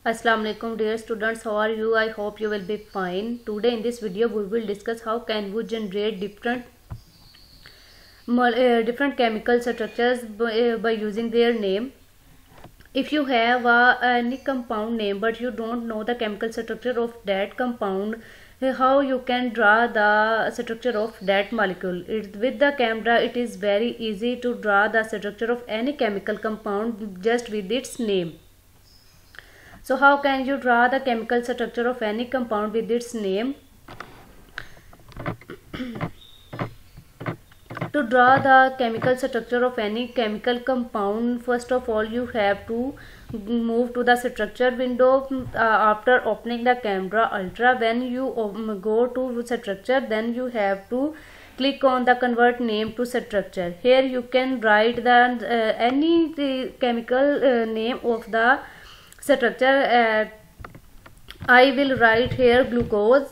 Assalamu alaikum dear students, how are you? I hope you will be fine. Today in this video we will discuss how can we generate different chemical structures by using their name. If you have any compound name but you don't know the chemical structure of that compound, how you can draw the structure of that molecule. With the camera it is very easy to draw the structure of any chemical compound just with its name. So how can you draw the chemical structure of any compound with its name? To draw the chemical structure of any chemical compound, first of all you have to move to the structure window. After opening the camera ultra, when you go to structure, then you have to click on the convert name to structure. Here you can write the any chemical name of the structure. I will write here glucose.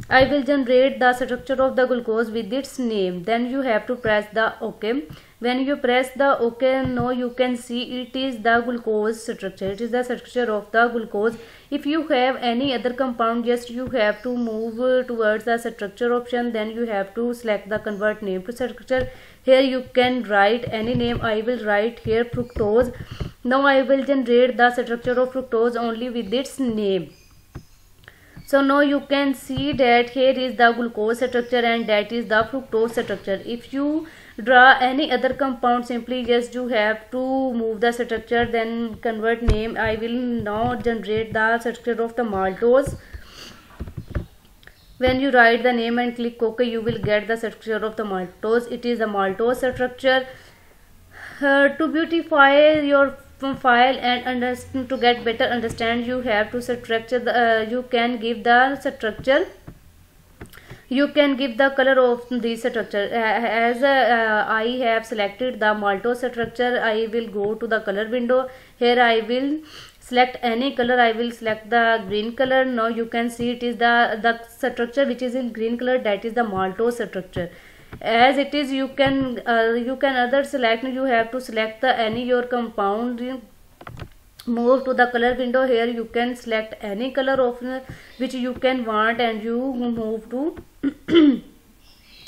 I will generate the structure of the glucose with its name. Then you have to press the OK. When you press the OK, now you can see it is the glucose structure. It is the structure of the glucose. If you have any other compound, just you have to move towards the structure option. Then you have to select the convert name to structure. Here you can write any name. I will write here fructose. Now I will generate the structure of fructose only with its name. So now you can see that here is the glucose structure and that is the fructose structure. If you draw any other compound, simply just you have to move the structure, then convert name. I will now generate the structure of the maltose. When you write the name and click OK, you will get the structure of the maltose. It is the maltose structure. To beautify your file and to get better understand, you have to structure the you can give the structure, you can give the color of this structure. As I have selected the maltose structure, I will go to the color window. Here I will select any color. I will select the green color. Now you can see it is the structure which is in green color, that is the maltose structure. As it is, you can other select. You have to select the any your compound. Move to the color window. Here you can select any color of which you can want and you move to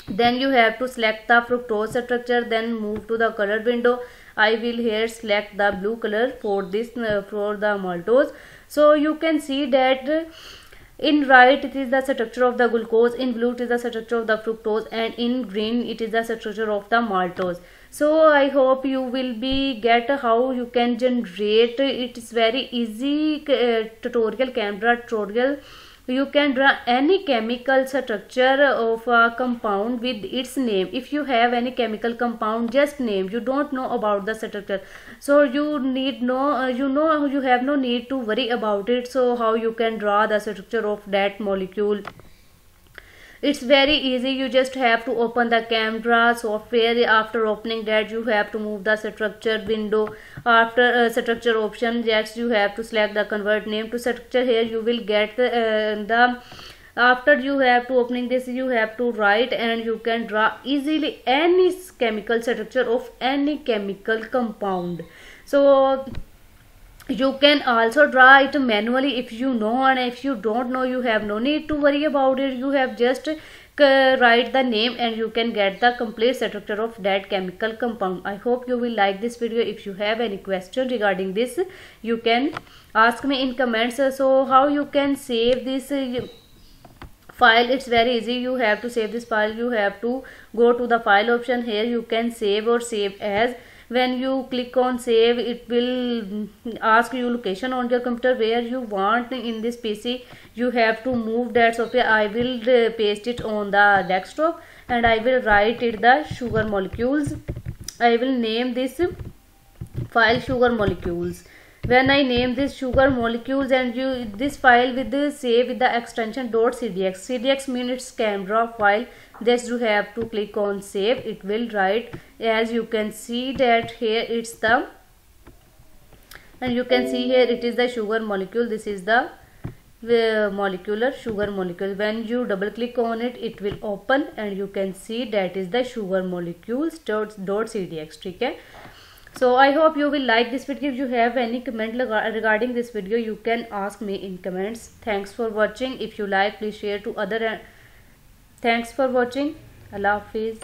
then you have to select the fructose structure, then move to the color window. I will here select the blue color for this for the maltose. So you can see that in right it is the structure of the glucose, in blue it is the structure of the fructose, and in green it is the structure of the maltose. So I hope you will be get how you can generate. It is very easy tutorial, camera tutorial. You can draw any chemical structure of a compound with its name. If you have any chemical compound, just name, you don't know about the structure, so you need no you have no need to worry about it. So how you can draw the structure of that molecule? It's very easy. You just have to open the camera software. After opening that, you have to move the structure window. After structure option, yes, you have to select the convert name to structure. Here you will get the after you have to opening this, you have to write and you can draw easily any chemical structure of any chemical compound. So you can also draw it manually if you know, and if you don't know, you have no need to worry about it. You have just write the name and you can get the complete structure of that chemical compound. I hope you will like this video. If you have any question regarding this, you can ask me in comments. So how you can save this file? It's very easy. You have to save this file. You have to go to the file option. Here you can save or save as. When you click on save, it will ask you location on your computer where you want in this PC. You have to move that software. I will paste it on the desktop and I will write it the sugar molecules. I will name this file sugar molecules. When I name this sugar molecules, and this file with the save with the extension .cdx. cdx means it's camera file. Just you have to click on save. It will write. As you can see that here it's the, and you can see here it is the sugar molecule. This is the molecular sugar molecule. When you double click on it, it will open and you can see that is the sugar molecules .cdx. ठीक है. So I hope you will like this video. If you have any comment regarding this video, you can ask me in comments. Thanks for watching. If you like, please share to other. Thanks for watching. Allah Hafiz.